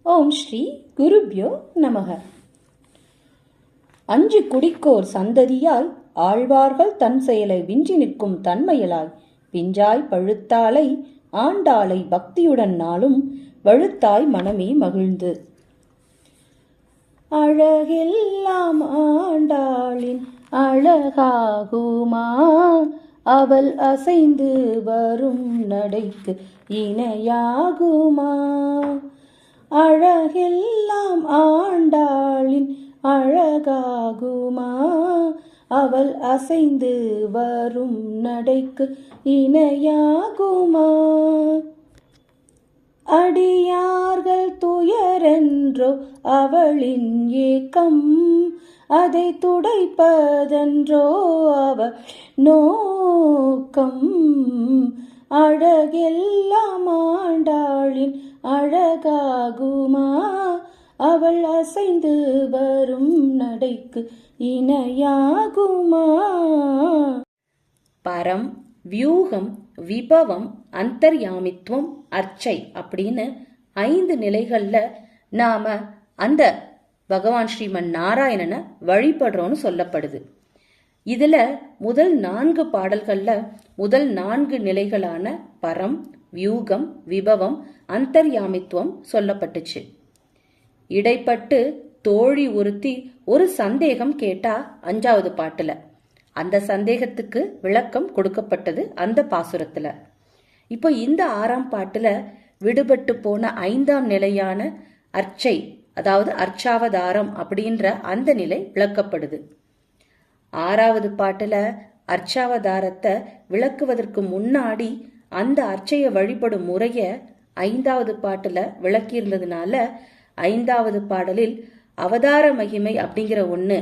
ஓம் ஸ்ரீ குருப்யோ நமக. அஞ்சு குடிக்கோர் சந்ததியால் ஆழ்வார்கள் தன் செயலை விஞ்சி நிற்கும் தன்மையலாய் பிஞ்சாய் பழுத்தாளை ஆண்டாளை பக்தியுடன் நாளும் வழுத்தாய் மனமே மகிழ்ந்து. அழகெல்லாம் ஆண்டாளின் அழகாகுமா, அவள் அசைந்து வரும் நடைக்கு இணையாகுமா. அழகெல்லாம் ஆண்டாளின் அழகாகுமா, அவள் அசைந்து வரும் நடைக்கு இணையாகுமா. அடியார்கள் துயரென்றோ அவளின் ஏக்கம், அதை துடைப்பதென்றோ அவள் நோக்கம். அழகெல்லாம் ஆண்டாளின் அழகாகுமா, அவள் அசைந்து வரும் நடைக்கு இணையாகுமா. பரம், வியூகம், விபவம், அந்தர்யாமித்துவம், அர்ச்சை அப்படின்னு 5 நிலைகள்ல நாம அந்த பகவான் ஸ்ரீமன் நாராயணனை வழிபடுறோம்னு சொல்லப்படுது. இதுல முதல் 4 பாடல்கள்ல முதல் 4 நிலைகளான பரம், வியூகம், விபவம், அந்தர்யாமித்துவம் சொல்லப்பட்டுச்சு. இடைப்பட்டு தோழி ஒருத்தி ஒரு சந்தேகம் கேட்டா 5வது பாட்டுல. அந்த சந்தேகத்துக்கு விளக்கம் கொடுக்கப்பட்டது அந்த பாசுரத்துல. இப்போ இந்த 6ஆம் பாட்டுல விடுபட்டு போன 5ஆம் நிலையான அர்ச்சை, அதாவது அர்ச்சாவதாரம் அப்படின்ற அந்த நிலை விளக்கப்படுது. 6வது பாட்டுல அர்ச்சாவதாரத்தை விளக்குவதற்கு முன்னாடி அந்த அர்ச்சையை வழிபடும் முறைய 5வது பாட்டுல விளக்கியிருந்ததுனால 5வது பாடலில் அவதார மகிமை அப்படிங்கிற ஒண்ணு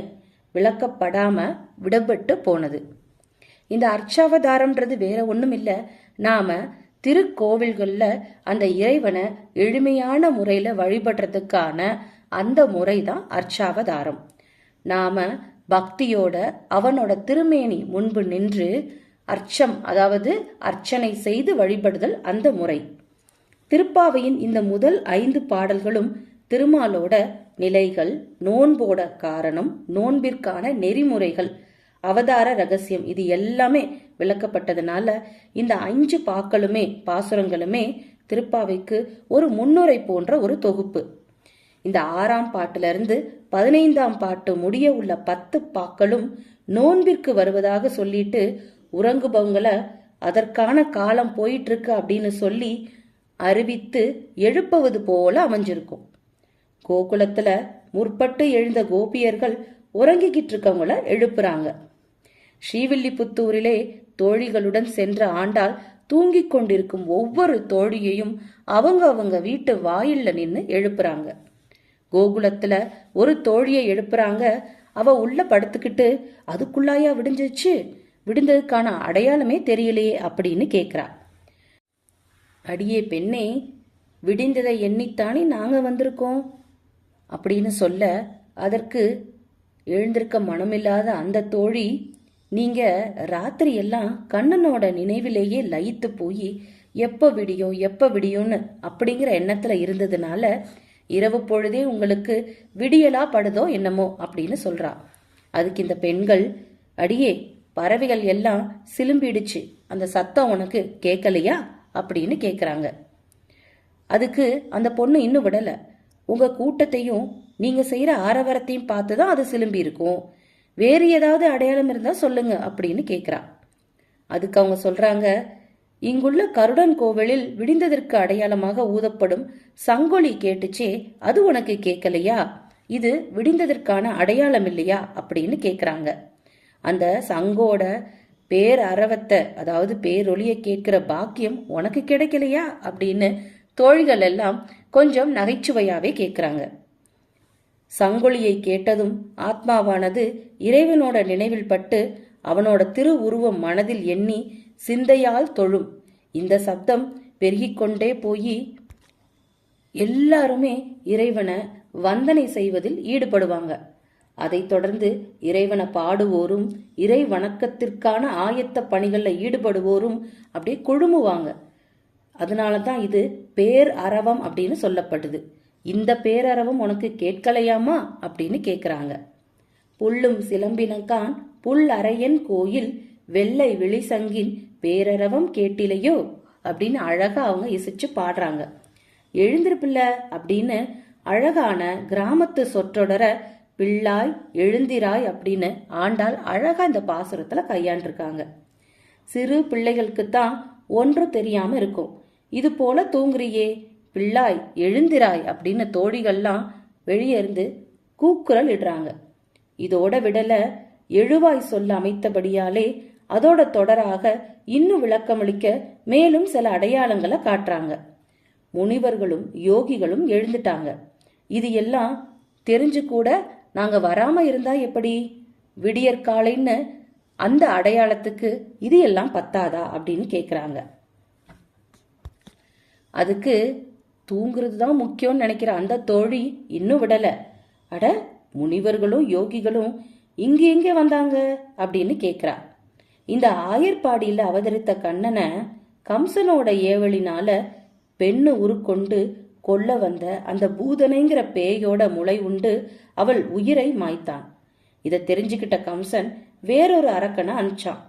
விளக்கப்படாம விடப்பட்டு போனது. இந்த அர்ச்சாவதாரம்ன்றது வேற ஒண்ணும் இல்ல, நாம திருக்கோவில்கள்ல அந்த இறைவனை எளிமையான முறையில வழிபடுறதுக்கான அந்த முறைதான் அர்ச்சாவதாரம். நாம பக்தியோட அவனோட திருமேனி முன்பு நின்று அர்ச்சம், அதாவது அர்ச்சனை செய்து வழிபடுதல் அந்த முறை. திருப்பாவையின் இந்த முதல் 5 பாடல்களும் திருமாலோட நிலைகள், நோன்போட காரணம், நோன்பிற்கான நெறிமுறைகள், அவதார ரகசியம், இது எல்லாமே விளக்கப்பட்டதுனால இந்த 5 பாசுரங்களுமே திருப்பாவைக்கு ஒரு முன்னுரை போன்ற ஒரு தொகுப்பு. இந்த 6ஆம் பாட்டுல இருந்து 15ஆம் பாட்டு முடிய உள்ள 10 பாக்களும் நோன்பிற்கு வருவதாக சொல்லிட்டு உறங்குபவங்களை அதற்கான காலம் போயிட்டு இருக்கு அப்படின்னு சொல்லி அறிவித்து எழுப்புவது போல அமைஞ்சிருக்கும். கோகுலத்துல முற்பட்டு எழுந்த கோபியர்கள் உறங்கிக்கிட்டு இருக்கவங்கள எழுப்புறாங்க. ஸ்ரீவில்லிபுத்தூரிலே தோழிகளுடன் சென்ற ஆண்டாள் தூங்கிக் கொண்டிருக்கும் ஒவ்வொரு தோழியையும் அவங்க வீட்டு வாயில்ல நின்னு எழுப்புறாங்க. கோகுலத்துல ஒரு தோழியை எழுப்புறாங்க. அவ உள்ள படுத்துக்கிட்டு அதுக்குள்ளாயா விடிஞ்சிச்சு, விடிந்ததுக்கான அடையாளமே தெரியலையே அப்படின்னு கேக்குறா. அடியே பெண்ணே, விடிந்ததை எண்ணித்தானே நாங்க வந்திருக்கோம் அப்படின்னு சொல்ல, அதற்கு எழுந்திருக்க மனமில்லாத அந்த தோழி, நீங்க ராத்திரி எல்லாம் கண்ணனோட நினைவிலேயே லயித்து போய் எப்ப விடியும்னு அப்படிங்கிற எண்ணத்துல இருந்ததுனால இரவு பொழுதே உங்களுக்கு விடியலா படுதோ என்னமோ அப்படின்னு சொல்றா. அதுக்கு இந்த பெண்கள், அடியே பறவைகள் எல்லாம் சிலும்பிடுச்சு, அந்த சத்தம் உனக்கு கேட்கலையா அப்படின்னு கேக்குறாங்க. அதுக்கு அந்த பொண்ணு இன்னும் விடல, உங்க கூட்டத்தையும் நீங்க செய்யற ஆரவாரத்தையும் பார்த்துதான் அது சிலும்பி இருக்கும், வேறு ஏதாவது அடையாளம் இருந்தா சொல்லுங்க அப்படின்னு கேக்குறா. அதுக்கு அவங்க சொல்றாங்க, இங்குள்ள கருடன் கோவிலில் விடிந்ததற்கு அடையாளமாக ஊதப்படும் சங்கொலி கேட்டுச்சே, அது உனக்கு கேட்கலையா? இது விடிந்ததற்கான அடையாளம் இல்லையா அப்படின்னு கேக்குறாங்க. அந்த சங்கோட பேரரவத்தை, அதாவது பேரொலியை கேட்கிற பாக்கியம் உனக்கு கிடைக்கலையா அப்படின்னு தோழிகள் எல்லாம் கொஞ்சம் நகைச்சுவையாவே கேட்கிறாங்க. சங்கொலியை கேட்டதும் ஆத்மாவானது இறைவனோட நினைவில் பட்டு அவனோட திரு உருவம் மனதில் எண்ணி சிந்தையால் தொழும். இந்த சப்தம் பெருகிக்கொண்டே போய் எல்லாருமே இறைவனை வந்தனை செய்வதில் ஈடுபடுவாங்க. அதைத் தொடர்ந்து இறைவனை பாடுவோரும் இறை வணக்கத்திற்கான ஆயத்த பணிகள்ல ஈடுபடுவோரும் அப்படியே குழுமுவாங்க. அதனாலதான் இது பேர் அரவம் அப்படின்னு சொல்லப்படுது. இந்த பேரறவும் உனக்கு கேட்கலையாமா அப்படின்னு கேக்குறாங்க. புல்லும் சிலம்பினகான் புல் அரையன் கோயில் வெள்ளை விழிசங்கின் பேரறவம் கேட்டிலையோ அப்படின்னு அழகா அவங்க இசைச்சு பாடுறாங்க. எழுந்திருப்பில்ல அப்படின்னு அழகான கிராமத்து சொற்றொடர பிள்ளாய் எழுந்திராய் அப்படின்னு ஆண்டாள் அழகா இந்த பாசுரத்துல கையாண்டிருக்காங்க. சிறு பிள்ளைகளுக்குத்தான் ஒன்றும் தெரியாம இருக்கும். இது போல தூங்குறியே, பிள்ளாய் எழுந்திராய் அப்படின்னு தோழிகள்லாம் வெளியே இருந்து கூக்குரல் இடுறாங்க. இதோட விடல எழுவாய் சொல்ல அமைத்தபடியாலே அதோட தொடராக இன்னும் விளக்கமளிக்க மேலும் சில அடையாளங்களை காட்டுறாங்க. முனிவர்களும் யோகிகளும் எழுந்துட்டாங்க. இது எல்லாம் தெரிஞ்சு கூட நாங்க வராம இருந்தா எப்படி? விடியற்காலைன்னு அந்த அடையாளத்துக்கு இது எல்லாம் பத்தாதா அப்படின்னு கேக்குறாங்க. அதுக்கு தூங்குறது தான் முக்கியம்னு நினைக்கிற அந்த தோழி இன்னும் விடல. அட, முனிவர்களும் யோகிகளும் இங்க எங்க வந்தாங்க அப்படின்னு கேக்குறா. இந்த ஆயர்பாடியில அவதரித்த கண்ணனை கம்சனோட ஏவலினால பெண்ணு உருக்கொண்டு கொல்ல வந்த அந்த பூதனைங்கிற பேயோட முளை உண்டு அவள் உயிரை மாய்த்தான். இதை தெரிஞ்சுக்கிட்ட கம்சன் வேறொரு அரக்கனை அனுப்பிச்சான்.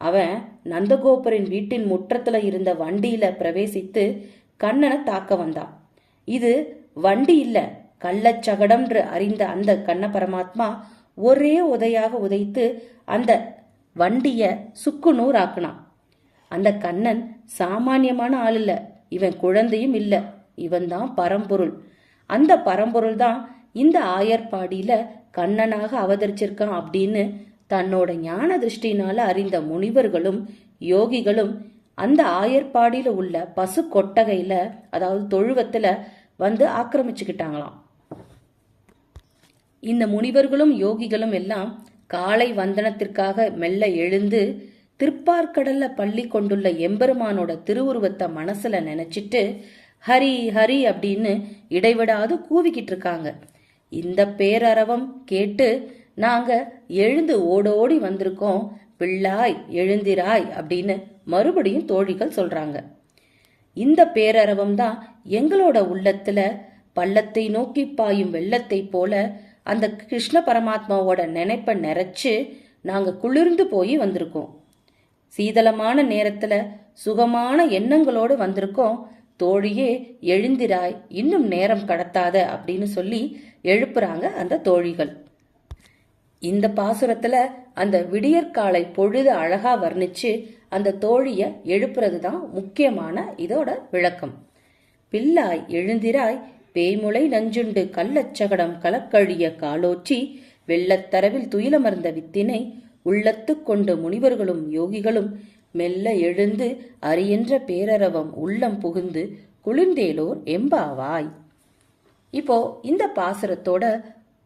அவன் நந்தகோபரின் வீட்டின் முற்றத்துல இருந்த வண்டியில பிரவேசித்து கண்ணனை தாக்க வந்தான். இது வண்டி இல்ல, கள்ளச்சகடம்ன்று அறிந்த அந்த கண்ண பரமாத்மா ஒரே உதையாக உதைத்து அந்த வண்டிய சுக்குநூறு ஆக்குனான். அந்த கண்ணன் சாமானியமான ஆள் இல்ல, இவன் குழந்தையும் இல்ல, இவன் தான் பரம்பொருள். அந்த பரம்பொருள் தான் இந்த ஆயர்பாடியில கண்ணனாக அவதரிச்சிருக்கான் அப்படின்னு தன்னோட ஞான திருஷ்டினால அறிந்த முனிவர்களும் யோகிகளும் அந்த ஆயர்பாடியில உள்ள பசு கொட்டகையில, அதாவது தொழுவத்துல வந்து ஆக்கிரமிச்சுக்கிட்டாங்களாம். இந்த முனிவர்களும் யோகிகளும் எல்லாம் காலை வந்தனத்திற்காக மெல்ல எழுந்து திருப்பார்கடல்ல பள்ளி கொண்டுள்ள எம்பெருமானோட திருவுருவத்தை மனசுல நினைச்சிட்டு ஹரி ஹரி அப்படின்னு இடைவிடாது கூவிக்கிட்டு இருக்காங்க. இந்த பேரறவம் கேட்டு நாங்க எழுந்து ஓடோடி வந்திருக்கோம், பிள்ளாய் எழுந்திராய் அப்படின்னு மறுபடியும் தோழிகள் சொல்றாங்க. இந்த பேரறவம் தான் எங்களோட உள்ளத்துல பள்ளத்தை நோக்கி பாயும் வெள்ளத்தை போல அந்த கிருஷ்ண பரமாத்மாவோட நினைப்ப நிறைச்சு நாங்க குளிர்ந்து போய் வந்திருக்கோம். சீதளமான நேரத்துல சுகமான எண்ணங்களோடு வந்திருக்கோம். தோழியே எழுந்திராய், இன்னும் நேரம் கடத்தாத அப்படின்னு சொல்லி எழுப்புறாங்க அந்த தோழிகள். இந்த பாசுரத்துல அந்த விடியற்காலை பொழுது அழகா வர்ணிச்சு அந்த தோழிய எழுப்புறது தான் முக்கியமான இதோட விளக்கம். பிள்ளாய் எழுந்திராய், பேய்முளை நஞ்சுண்டு கள்ளச்சகடம் கலக்கழிய காலோச்சி வெள்ளத்தரவில் துயிலமர்ந்த வித்தினை உள்ளத்து கொண்டு முனிவர்களும் யோகிகளும் மெல்ல எழுந்து அரியன்ற பேரறவம் உள்ளம் புகுந்து குளிர்ந்தேலோர் எம்பாவாய். இப்போ இந்த பாசுரத்தோட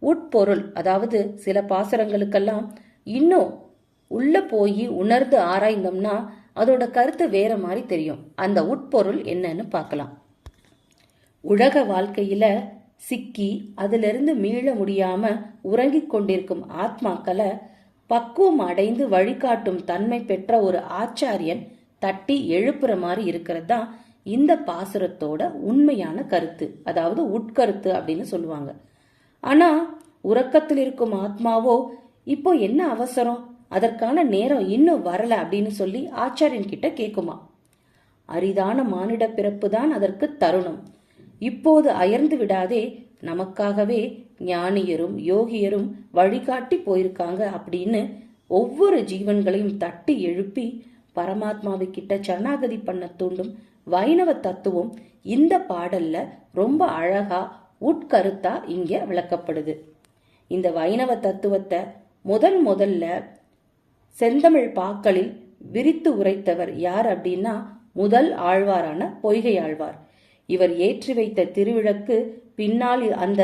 உட்பொருள், அதாவது சில பாசுரங்களுக்கெல்லாம் இன்னும் உள்ள போய் உணர்ந்து ஆராய்ந்தோம்னா அதோட கருத்து வேற மாதிரி தெரியும். அந்த உட்பொருள் என்னன்னு பார்க்கலாம். உலக வாழ்க்கையில சிக்கி அதிலிருந்து மீள முடியாம உறங்கிக் கொண்டிருக்கும் ஆத்மாக்களை பக்குவம் அடைந்து வழிகாட்டும் தன்மை பெற்ற ஒரு ஆச்சாரியன் தட்டி எழுப்புற மாதிரி இருக்கிறது தான் இந்த பாசுரத்தோட உண்மையான கருத்து, அதாவது உட்கருத்து அப்படின்னு சொல்லுவாங்க. ஆனா உறக்கத்தில் இருக்கும் ஆத்மாவோ இப்போ என்ன அவசரம், அதற்கான நேரம் இன்னும் வரல அப்படின்னு சொல்லி ஆச்சாரியன் கிட்ட கேக்குமா. அரிதான மானிட பிறப்பு தான் அதற்கு தருணம். இப்போது அயர்ந்து விடாதே, நமக்காகவே ஞானியரும் யோகியரும் வழிகாட்டி போயிருக்காங்க அப்படின்னு ஒவ்வொரு ஜீவன்களையும் தட்டி எழுப்பி பரமாத்மாவை கிட்ட சரணாகதி பண்ண தூண்டும் வைணவ தத்துவம் இந்த பாடல்ல ரொம்ப அழகா உட்கருத்தா இங்க விளக்கப்படுது. இந்த வைணவ தத்துவத்தை முதல்ல செந்தமிழ் பாக்களில் விரித்து உரைத்தவர் யார் அப்படின்னா முதல் ஆழ்வாரான பொய்கை ஆழ்வார். இவர் ஏற்றி வைத்த திருவிளக்கு பின்னால் அந்த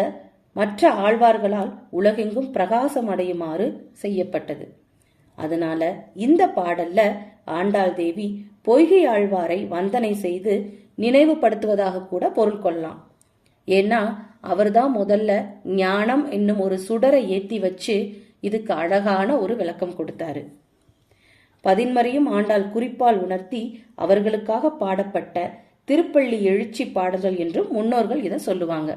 மற்ற ஆழ்வார்களால் உலகெங்கும் பிரகாசம் அடையுமாறு செய்யப்பட்டது. அதனால இந்த பாடல்ல ஆண்டாள் தேவி பொய்கை ஆழ்வாரை வந்தனை செய்து நினைவுபடுத்துவதாக கூட பொருள் கொள்ளலாம். ஏன்னா அவர்தான் முதல்ல ஞானம் என்னும் ஒரு சுடரை ஏத்தி வச்சு இதுக்கு அழகான ஒரு விளக்கம் கொடுத்தாரு. பதின்மறையும் ஆண்டாள் குறிப்பால் உணர்த்தி அவர்களுக்காக பாடப்பட்ட திருப்பள்ளி எழுச்சி பாடல்கள் என்றும் முன்னோர்கள் இதை சொல்லுவாங்க.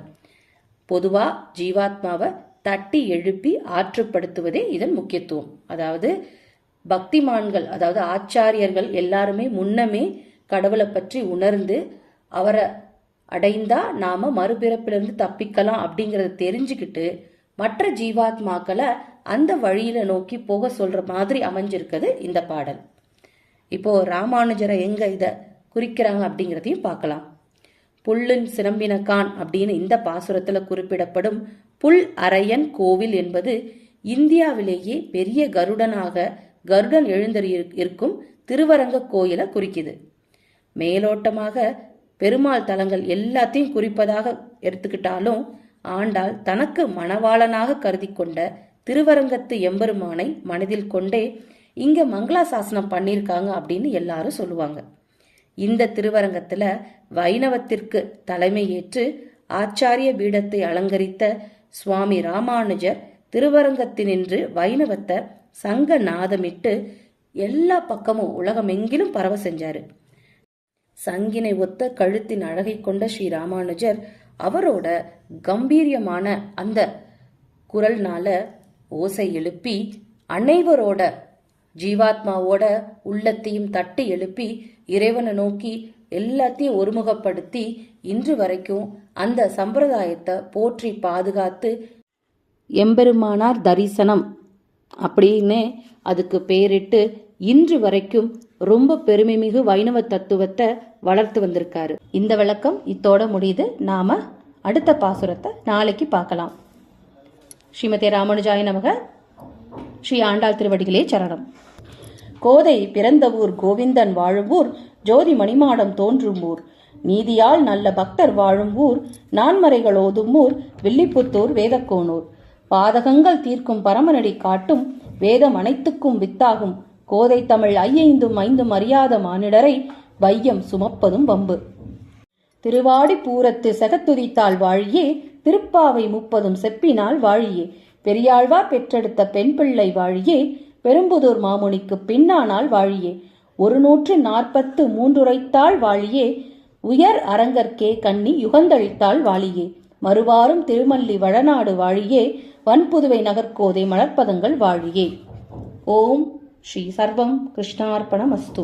பொதுவா ஜீவாத்மாவை தட்டி எழுப்பி ஆற்றுப்படுத்துவதே இதன் முக்கியத்துவம். அதாவது பக்திமான்கள், அதாவது ஆச்சாரியர்கள் எல்லாருமே முன்னமே கடவுளை பற்றி உணர்ந்து அவரை அடைந்தா நாம மறுபிறப்பிலிருந்து தப்பிக்கலாம் அப்படிங்கறத தெரிஞ்சுக்கிட்டு மற்ற ஜீவாத்மாக்களை அந்த வழியில நோக்கி போக சொல்ற மாதிரி அமைஞ்சிருக்குது இந்த பாடல். இப்போ ராமானுஜரை எங்க இத குறிக்கிறாங்க அப்படிங்கிறதையும் பார்க்கலாம். புல்லின் சிலம்பினகான் அப்படின்னு இந்த பாசுரத்துல குறிப்பிடப்படும் புல் அரையன் கோவில் என்பது இந்தியாவிலேயே பெரிய கருடன் எழுந்தறி இருக்கும் திருவரங்க கோயிலை குறிக்குது. மேலோட்டமாக பெருமாள் தலங்கள் எல்லாத்தையும் குறிப்பதாக எடுத்துக்கிட்டாலும் ஆண்டாள் தனக்கு மணவாளனாக கருதி கொண்ட திருவரங்கத்து எம்பெருமானை மனதில் கொண்டே இங்க மங்களாசாசனம் பண்ணியிருக்காங்க அப்படின்னு எல்லாரும் சொல்லுவாங்க. இந்த திருவரங்கத்துல வைணவத்திற்கு தலைமை ஏற்று ஆச்சாரிய பீடத்தை அலங்கரித்த சுவாமி ராமானுஜர் திருவரங்கத்தினின்று வைணவத்தை சங்க நாதமிட்டு எல்லா பக்கமும் உலகமெங்கிலும் பரவ செஞ்சாரு. சங்கினை ஒத்த கழுத்தின் அழகை கொண்ட ஸ்ரீ ராமானுஜர் அவரோட கம்பீரியமான அந்த குரல்னால ஓசை எழுப்பி அனைவரோட ஜீவாத்மாவோட உள்ளத்தையும் தட்டி எழுப்பி இறைவனை நோக்கி எல்லாத்தையும் ஒருமுகப்படுத்தி இன்று வரைக்கும் அந்த சம்பிரதாயத்தை போற்றி பாதுகாத்து எம்பெருமானார் தரிசனம் அப்படின்னு அதுக்கு பேரிட்டு இன்று வரைக்கும் ரொம்ப பெருமைமிகு வைணவ தத்துவத்தை வளர்த்து வந்திருக்காரு. இந்த விளக்கம் இத்தோட முடியுது. நாம அடுத்த பாசுரத்தை நாளைக்கு பார்க்கலாம். ஸ்ரீமதே ராமானுஜாய நமக. ஸ்ரீ ஆண்டாள் திருவடிகளே சரணம். கோதை பிறந்த ஊர், கோவிந்தன் வாழும் ஊர், ஜோதி மணிமாடம் தோன்றும் ஊர், நீதியால் நல்ல பக்தர் வாழும் ஊர், நான்மறைகள் ஓதும் ஊர், வில்லிபுத்தூர் வேதக்கோனூர், பாதகங்கள் தீர்க்கும் பரமனடி காட்டும் வேதம் அனைத்துக்கும் வித்தாகும் கோதை தமிழ் ஐயைந்தும் ஐந்தும் அறியாத மானிடரை வையம் சுமப்பதும் வம்பு. திருவாடி பூரத்து செகத்துதித்தாள் வாழியே, திருப்பாவை 30 செப்பினால் வாழியே, பெரியாழ்வார் பெற்றெடுத்த பெண் பிள்ளை வாழியே, பெரும்புதூர் மாமுனிக்கு பின்னானால் வாழியே, 143 உரைத்தாள் வாழியே, உயர் அரங்கற்கே கண்ணி யுகந்தளித்தாள் வாழியே, மறுவாரும் திருமல்லி வளநாடு வாழியே, வன்புதுவை நகர்கோதை மலர்ப்பதங்கள் வாழியே. ஓம் ஸ்ரீ சர்வம் கிருஷ்ணார்ப்பணமஸ்து.